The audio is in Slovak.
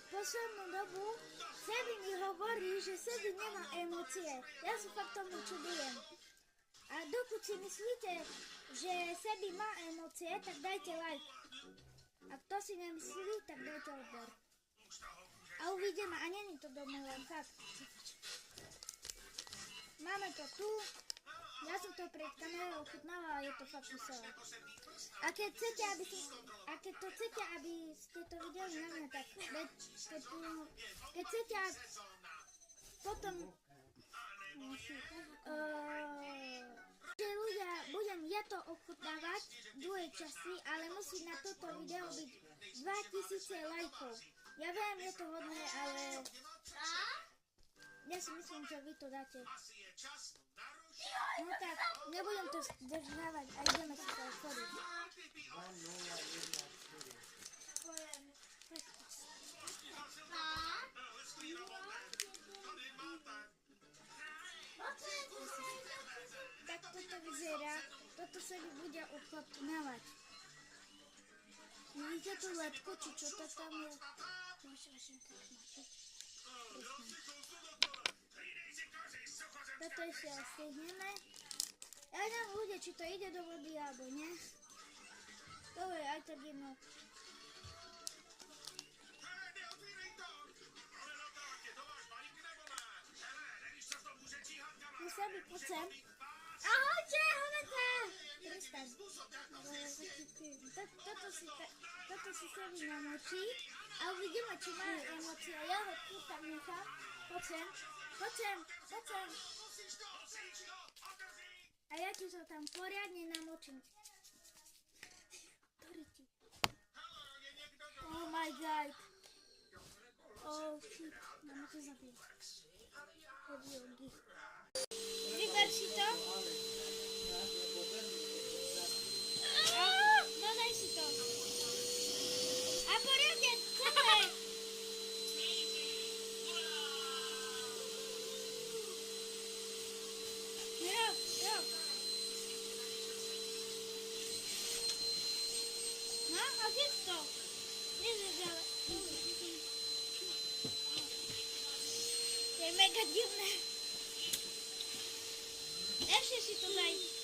poslednú dobu Sebi mi hovorí, že Sebi nemá emócie. Ja sa fakt tomu čudujem. A dokud si myslíte, že Sebi má emócie, tak dajte like. A kto si nemyslí, tak dajte odber. A uvidíme, a není to doma len fakt. Máme to tu. Ja som to pred kamerou chutnala, ale je to fakt veselé. A keď chcete, aby ste to videli na mňa, tak keď chcete, potom že ľudia, budem ja to ochutnávať v druhej časti, ale musí na toto video byť 2000 lajkov. Ja viem, je to hodné, ale ja si myslím, že vy to dáte. No tak, nebudem to zdržávať a ideme si to otvoriť. Tak toto vyzerá, toto sa mi bude ochutnávať. Vidíte tú lepku, či čo to tam je? Toto ešte stihneme. Ja neviem ľudia, či to ide do vody, alebo nie. Dobre, aj tak jedno. Sebi, poď sem. Ahojte, hovete! Prestaň. Toto si Sebi namočí a uvidíme, či majú emócie. Ja ho tu tam nechám. Poď sem. Poď sem. A ja ti to tam poriadne namočím. Oh my god. Oh shit. Máme to zabíjať. Vyber si to. No daj si to. A poriadne, celé. Rob. No, a kde si to? Nezrezal. To je mega divné. Ešte si to daj.